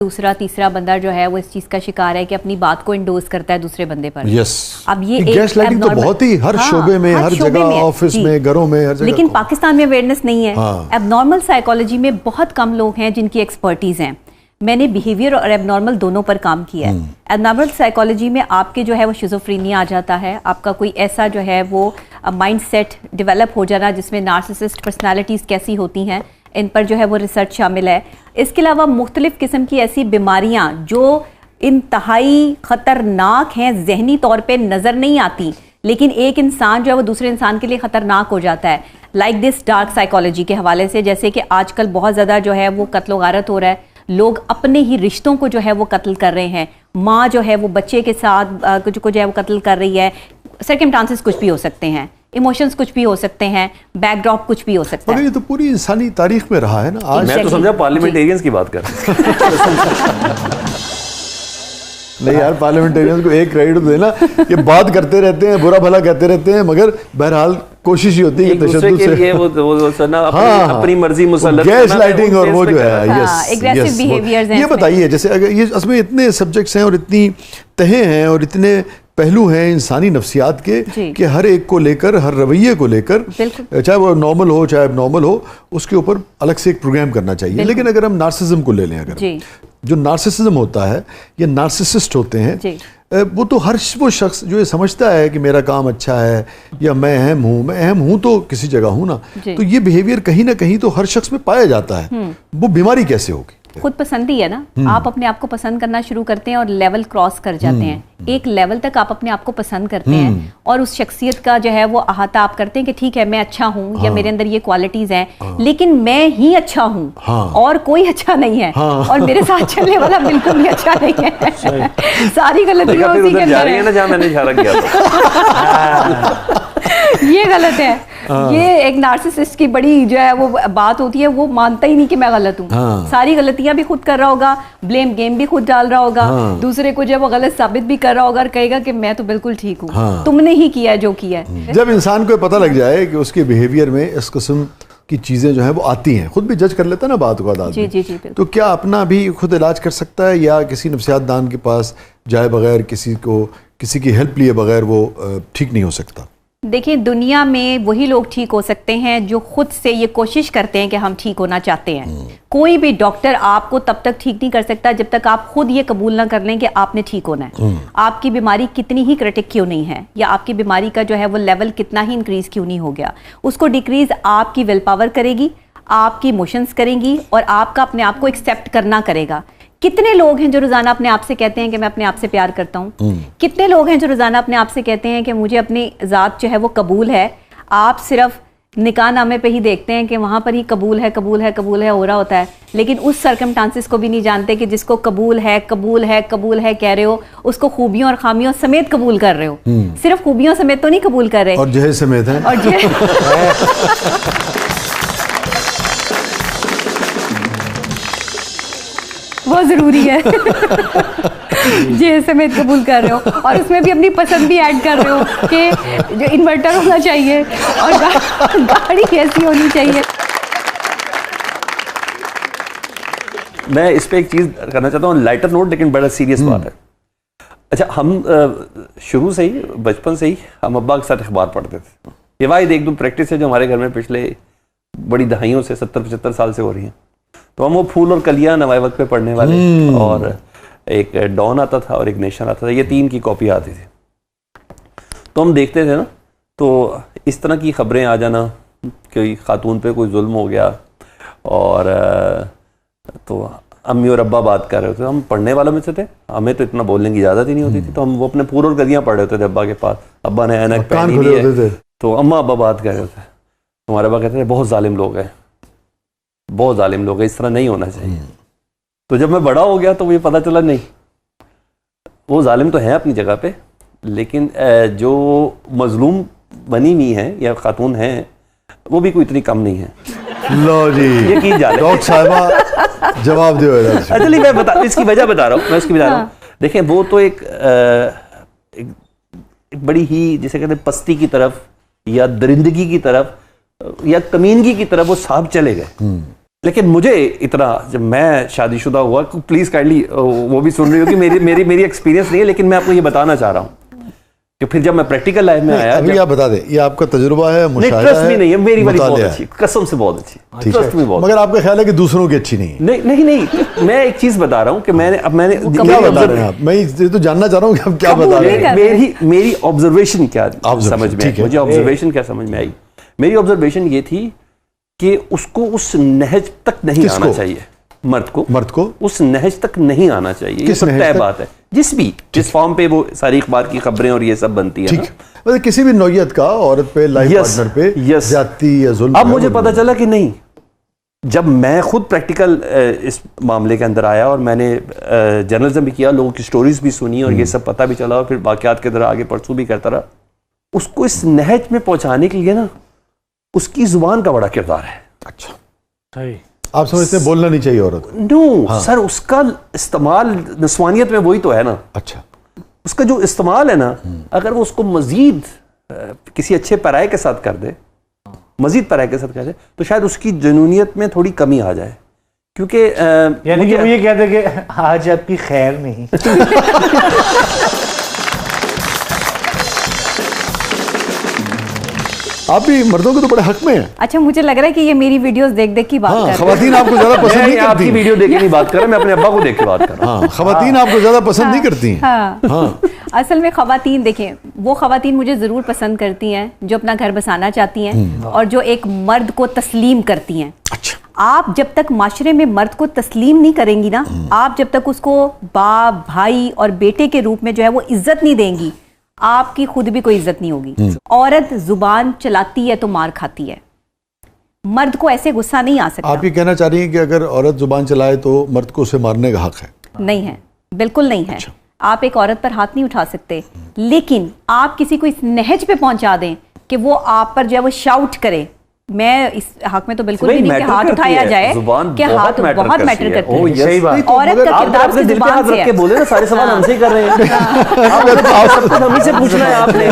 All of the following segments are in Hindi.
दूसरा तीसरा बंदा जो है वो इस चीज का शिकार है कि अपनी बात को इंडोर्स करता है दूसरे बंदे पर। यस, अब ये गैस लाइटिंग तो बहुत ही हर शोबे में, हर जगह, ऑफिस में, घरों में, हर जगह। लेकिन पाकिस्तान में अवेयरनेस नहीं है। एबनॉर्मल साइकोलॉजी में बहुत कम लोग हैं जिनकी एक्सपर्टीज हैं। मैंने बिहेवियर और एबनॉर्मल दोनों पर काम किया है। एबनॉर्मल साइकोलॉजी में आपके जो है वो शिज़ोफ्रेनिया आ जाता है, आपका कोई ऐसा जो है वो माइंड सेट डेवलप हो जाना जिसमें नार्सिसिस्ट पर्सनालिटीज़ कैसी होती हैं, इन पर जो है वो रिसर्च शामिल है। इसके अलावा मुख्तलिफ किस्म की ऐसी बीमारियां जो इंतहाई ख़तरनाक हैं, जहनी तौर पे नज़र नहीं आती, लेकिन एक इंसान जो है वो दूसरे इंसान के लिए ख़तरनाक हो जाता है। लाइक दिस डार्क साइकोलॉजी के हवाले से, जैसे कि आजकल बहुत ज़्यादा जो है वो कत्ल गारत हो रहा है, लोग अपने ही रिश्तों को जो है वो कत्ल कर रहे हैं। माँ जो है वो बच्चे के साथ कुछ जो है वो कत्ल कर रही है। सर्कमस्टांसेस कुछ भी हो सकते हैं, इमोशंस कुछ भी हो सकते हैं, बैकड्रॉप कुछ भी हो सकता है। ये तो पूरी इंसानी तारीख में रहा है ना। आज मैं तो समझा पार्लियामेंटेरियंस की बात कर नहीं यार, पार्लियामेंटेरियंस को एक क्रेडिट देना, ये बात करते रहते हैं, बुरा भला कहते रहते हैं, मगर बहरहाल कोशिश ही होती है तशद्दुद से अपनी मर्जी मुसल्लत गैस लाइटिंग और वो जो है एग्रेसिव बिहेवियर्स हैं। ये बताइए, जैसे अगर ये इसमें इतने सब्जेक्ट्स हैं और इतनी तहें हैं और इतने पहलू हैं इंसानी नफ्सियात के कि हर एक को लेकर, हर रवैये को लेकर, चाहे वो नॉर्मल हो चाहे एबनॉर्मल हो, उसके ऊपर अलग से एक प्रोग्राम करना चाहिए। लेकिन अगर हम नार्सिसिज्म को ले लें, अगर जो नार्सिसिज्म होता है, ये नार्सिसिस्ट होते हैं, वो तो हर वो शख्स जो ये समझता है कि मेरा काम अच्छा है या मैं अहम हूँ तो किसी जगह हूँ ना, तो ये बिहेवियर कहीं ना कहीं तो हर शख्स में पाया जाता है। वो बीमारी कैसे होगी? खुद पसंदी है ना, आप अपने आप को पसंद करना शुरू करते हैं और लेवल क्रॉस कर जाते हैं। एक लेवल तक आप अपने आप को पसंद करते हैं और उस शख्सियत का जो है वो अहाता आप करते हैं कि ठीक है मैं अच्छा हूँ या मेरे अंदर ये क्वालिटीज हैं, लेकिन मैं ही अच्छा हूँ और कोई अच्छा नहीं है और मेरे साथ चलने वाला बिल्कुल भी अच्छा नहीं है। सारी गलतियां उसी के अंदर है ना, जहाँ मैंने इशारा किया था। ये गलत है। ये एक नार्सिसिस्ट की बड़ी जो है वो बात होती है, वो मानता ही नहीं कि मैं गलत हूँ। सारी गलतियां भी खुद कर रहा होगा, ब्लेम गेम भी खुद डाल रहा होगा, दूसरे को जो है वो गलत साबित भी कर रहा होगा और कहेगा कि मैं तो बिल्कुल ठीक हूँ, तुमने ही किया जो किया है। जब इंसान को पता लग जाए कि उसके बिहेवियर में इस किस्म की चीजें जो है वो आती हैं, खुद भी जज कर लेता है ना बात को आदमी, तो क्या अपना भी खुद इलाज कर सकता है या किसी नफ्सियात दान के पास जाए बगैर, किसी की हेल्प लिए बगैर वो ठीक नहीं हो सकता? देखिए, दुनिया में वही लोग ठीक हो सकते हैं जो खुद से ये कोशिश करते हैं कि हम ठीक होना चाहते हैं। कोई भी डॉक्टर आपको तब तक ठीक नहीं कर सकता जब तक आप खुद ये कबूल ना कर लें कि आपने ठीक होना है। आपकी बीमारी कितनी ही क्रिटिक क्यों नहीं है, या आपकी बीमारी का जो है वो लेवल कितना ही इंक्रीज क्यों नहीं हो गया, उसको डिक्रीज आपकी विल पावर करेगी, आपकी इमोशंस करेंगी और आपका अपने आप को एक्सेप्ट करना करेगा। कितने लोग हैं जो रोजाना अपने आप से कहते हैं कि मैं अपने आप से प्यार करता हूँ? कितने लोग हैं जो रोजाना अपने आप से कहते हैं कि मुझे अपनी ज़ात जो है वो कबूल है? आप सिर्फ निकाह नामे पे ही देखते हैं कि वहां पर ही कबूल है कबूल है कबूल है हो रहा होता है, लेकिन उस सर्कमस्टांसेस को भी नहीं जानते कि जिसको कबूल है कबूल है कबूल है कह रहे हो, उसको खूबियों और खामियों समेत कबूल कर रहे हो। सिर्फ खूबियों समेत तो नहीं कबूल कर रहे, और जहेज समेत है, और बहुत जरूरी है। जे समेत कबूल कर रहे हो और उसमें भी अपनी पसंद भी ऐड कर रहे हो कि जो इन्वर्टर होना चाहिए और गाड़ी कैसी होनी चाहिए। मैं इस पे एक चीज करना चाहता हूँ, लाइटर नोट, लेकिन बड़ा सीरियस बात है। अच्छा, हम शुरू से ही, बचपन से ही हम अब्बा के साथ अखबार पढ़ते थे। ये वाहिद एक दो प्रैक्टिस है जो हमारे घर में पिछले बड़ी दहाइयों से 70-75 साल से हो रही है। तो हम वो फूल और कलियां नवाए वक्त पे पढ़ने वाले, और एक डॉन आता था और एक नेशन आता था, ये 3 की कॉपी आती थी। तो हम देखते थे ना, तो इस तरह की खबरें आ जाना कि खातून पे कोई जुल्म हो गया, और तो अम्मी और अब्बा बात कर रहे होते, हम पढ़ने वालों में से थे, हमें तो इतना बोलने की इजाज़त ही नहीं होती थी, तो हम वो अपने फूल और कलियां पढ़ रहे होते थे अब्बा के पास। अब्बा ने ऐनक पहनी हुई है, तो अम्मा अब्बा बात कर रहे होते, हमारे अब्बा कहते थे बहुत जालिम लोग हैं, बहुत जालिम लोग हैं, इस तरह नहीं होना चाहिए। तो जब मैं बड़ा हो गया तो मुझे पता चला नहीं, वो जालिम तो है अपनी जगह पे, लेकिन जो मजलूम बनी हुई है या खातून है वो भी कोई इतनी कम नहीं है। लो जी, ये की जा डॉक्टर साहिबा जवाब दो। एक्चुअली मैं इसकी वजह बता रहा हूँ, मैं उसकी बता रहा हूँ। देखें, वो तो एक बड़ी ही जिसे कहते हैं पस्ती की तरफ या दरिंदगी की तरफ या कमीनगी की तरफ वो साहब चले गए। लेकिन मुझे इतना, जब मैं शादीशुदा हुआ, प्लीज काइंडली वो भी सुन रही हो कि मेरी एक्सपीरियंस नहीं है, लेकिन मैं आपको ये बताना चाह रहा हूँ कि फिर जब मैं प्रैक्टिकल लाइफ में आया, अभी आप बता दें, ये आपका तजुर्बा है, मुशाहिदा ट्रस्ट भी नहीं है, मेरी वाली बहुत मुतालिया है। अच्छी, कसम से बहुत अच्छी, ठीक ट्रस्ट भी है, बहुत। मगर आपका ख्याल है कि दूसरों की अच्छी नहीं है? नहीं, मैं एक चीज बता रहा हूँ कि मैंने क्या बता रहे हैं आप? मैं ये तो जानना चाह रहा हूँ कि आप क्या बता रहे हैं। मेरी ऑब्जर्वेशन क्या समझ में आई, मुझे ऑब्जर्वेशन क्या समझ में आई, मेरी ऑब्जर्वेशन ये थी कि उसको उस नहज तक नहीं आना चाहिए, मर्द को उस नहज तक नहीं आना चाहिए। ये सब तय बात है, जिस फॉर्म पे वो सारी अखबार की खबरें और ये सब बनती है ना, मतलब किसी भी नौयत का औरत पे, लाइफ पार्टनर पे ज्यादती या जुल्म। अब मुझे पता चला कि नहीं, जब मैं खुद प्रैक्टिकल इस मामले के अंदर आया और मैंने जर्नलिज्म भी किया, लोगों की स्टोरीज भी सुनी और ये सब पता भी चला, और फिर वाकयात के तरह आगे परसू भी करता रहा, उसको इस नहज में पहुंचाने के लिए ना उसकी जुबान का बड़ा किरदार है। अच्छा, सही। आप समझते हैं बोलना नहीं चाहिए औरत को? नो सर, उसका इस्तेमाल नस्वानियत में वही तो है ना। अच्छा, उसका जो इस्तेमाल है ना, अगर वो उसको मजीद किसी अच्छे पराये के साथ कर दे, तो शायद उसकी जनूनियत में थोड़ी कमी आ जाए, क्योंकि यानी कि वो ये कहते कि आज आपकी खैर नहीं। आप भी मर्दों के तो बड़े हक में हैं। अच्छा, मुझे लग रहा है कि ये मेरी वीडियोस देख देख की बात कर रहे हैं। खवातीन आपको ज्यादा पसंद नहीं करती। आपकी वीडियो देख के नहीं बात कर रहा, मैं अपने अब्बा को देख के बात कर रहा हूं। खवातीन आपको ज्यादा पसंद नहीं करती हैं। हाँ। असल में खवातीन, देखिए, वो खवातीन मुझे जरूर पसंद करती हैं जो अपना घर बसाना चाहती हैं और जो एक मर्द को तस्लीम करती हैं। अच्छा, आप जब तक माशरे में मर्द को तस्लीम नहीं करेंगी ना, आप जब तक उसको बाप, भाई और बेटे के रूप में जो है वो इज्जत नहीं देंगी, आपकी खुद भी कोई इज्जत नहीं होगी। औरत जुबान चलाती है तो मार खाती है, मर्द को ऐसे गुस्सा नहीं आ सकता। आप ये कहना चाह रही हैं कि अगर औरत जुबान चलाए तो मर्द को उसे मारने का हक है? नहीं है, बिल्कुल नहीं है। अच्छा। आप एक औरत पर हाथ नहीं उठा सकते, लेकिन आप किसी को इस नहज पे पहुंचा दें कि वो आप पर जो है वो शाउट करे। मैं इस हक में तो बिल्कुल भी नहीं कि हाथ उठाया जाए, कि हाथ बहुत मैटर करती है। सही बात। औरत का किरदार अपने दिल पे हाथ रख के बोले ना, सारे सवाल हमसे ही कर रहे हैं। सब कुछ हम ही से पूछना है आपने।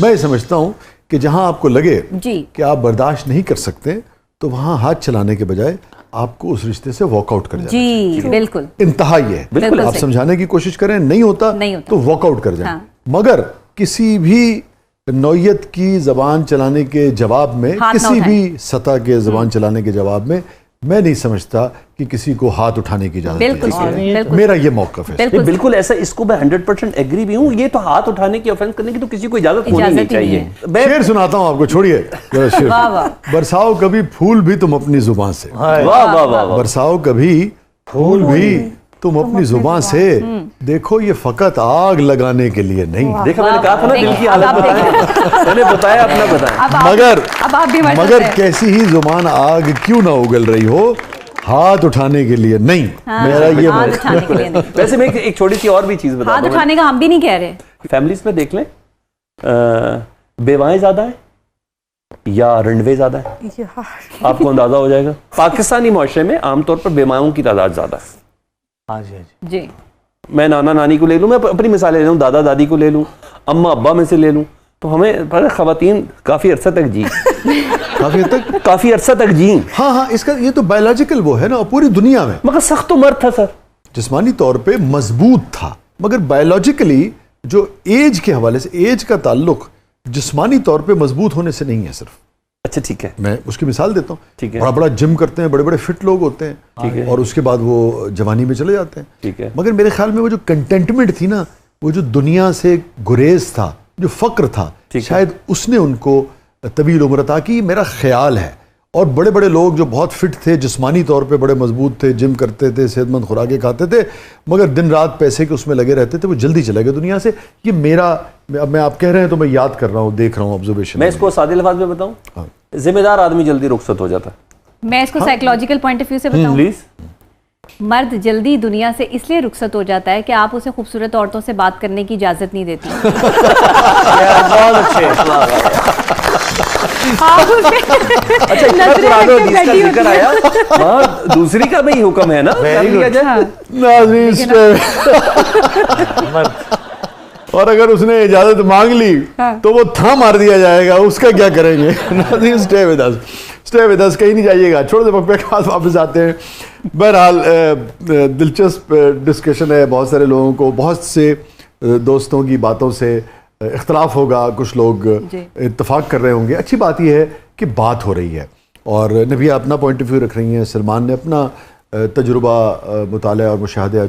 मैं समझता हूं कि जहां आपको लगे जी कि आप बर्दाश्त नहीं कर सकते, तो वहां हाथ चलाने के बजाय आपको उस रिश्ते से वॉकआउट कर जाना जी, बिल्कुल इंतहा ये है। बिल्कुल आप सही। समझाने की कोशिश करें, नहीं होता तो वॉकआउट कर जाए। मगर किसी भी नौयत की जबान चलाने के जवाब में, किसी भी सतह के जबान चलाने के जवाब में, मैं नहीं समझता कि किसी को हाथ उठाने की इजाजत है। मेरा ये मौक़िफ़ है। बिल्कुल ऐसा, इसको मैं 100% एग्री भी हूँ। ये तो हाथ उठाने की, ऑफेंस करने की तो किसी को इजाजत होनी नहीं चाहिए। शेर सुनाता हूँ आपको, छोड़िए शेर। बरसाओ कभी फूल भी तुम अपनी जुबान से, वाह वाह वाह। बरसाओ कभी फूल भी तुम अपनी जुबान से, देखो ये फकत आग लगाने के लिए नहीं। देखा, मैंने कहा था ना, दिल की हालत मैंने बताया, अपना बताया। मगर कैसी ही जुबान आग क्यों ना उगल रही हो, हाथ उठाने के लिए नहीं। मेरा ये हाथ उठाने के लिए नहीं। वैसे मैं एक छोटी सी और भी चीज बता दूं, हाथ उठाने का हम भी नहीं कह रहे। फैमिलीज में देख लें, बेवाएं ज्यादा है या रंडवे ज्यादा है, आपको अंदाजा हो जाएगा। पाकिस्तानी मुआशरे में आमतौर पर बेवाओं की तादाद ज्यादा है। हाँ जी, जी। मैं नाना नानी को ले लूं, मैं अपनी मिसाल ले लूं, दादा दादी को ले लूं, अम्मा अब्बा में से ले लूं, तो हमें पर खवातीन काफी अरसा तक जी काफी अरसा तक जी। हाँ, इसका ये तो बायोलॉजिकल वो है ना, पूरी दुनिया में। मगर सख्त तो मर्द था सर, जिस्मानी तौर पे मजबूत था, मगर बायोलॉजिकली जो एज के हवाले से, एज का ताल्लुक जिस्मानी तौर पे मजबूत होने से नहीं है सिर्फ। अच्छा, ठीक है, मैं उसकी मिसाल देता हूँ। ठीक है। बड़ा बड़ा जिम करते हैं, बड़े बड़े फिट लोग होते हैं, ठीक है, और उसके बाद वो जवानी में चले जाते हैं। ठीक है। मगर मेरे ख्याल में वो जो कंटेंटमेंट थी ना, वो जो दुनिया से गुरेज था, जो फक्र था, शायद उसने उनको तवील उम्र अता की, मेरा ख्याल है। और बड़े बड़े लोग जो बहुत फिट थे, जिस्मानी तौर पे बड़े मजबूत थे, जिम करते थे, सेहतमंद खुराकें खाते थे, मगर दिन रात पैसे के उसमें लगे रहते थे, वो जल्दी चले गए दुनिया से। ये मेरा, अब मैं आप कह रहे हैं तो मैं याद कर रहा हूँ, देख रहा हूँ, ऑब्जर्वेशन। मैं इसको सादे लफ्ज़ में बताऊं, जिम्मेदार आदमी जल्दी रुखसत हो जाता है। मैं इसको साइकोलॉजिकल पॉइंट ऑफ व्यू से बताऊं, प्लीज। मर्द जल्दी दुनिया से इसलिए रुखसत हो जाता है कि आप उसे खूबसूरत औरतों से बात करने की इजाजत नहीं देती। बहुत अच्छे। अच्छा, इतना पुराना हदीस का जिक्र आया, वहाँ दूसरी का भी हुक्म है ना, कर लिया जाए। और अगर उसने इजाजत मांग ली तो वो था मार दिया जाएगा, उसका क्या करेंगे? नाज़रीन, stay with us, stay with us, कहीं नहीं जाइएगा, छोड़ दे वक्त पे वापस आते हैं। बहरहाल दिलचस्प डिस्कशन है, बहुत सारे लोगों को बहुत से दोस्तों की बातों से इख्तलाफ होगा, कुछ लोग इत्तफाक कर रहे होंगे। अच्छी बात यह है कि बात हो रही है और नबिया अपना पॉइंट ऑफ व्यू रख रही हैं, सलमान ने अपना तजुर्बा, मुताला और मुशाहदा जो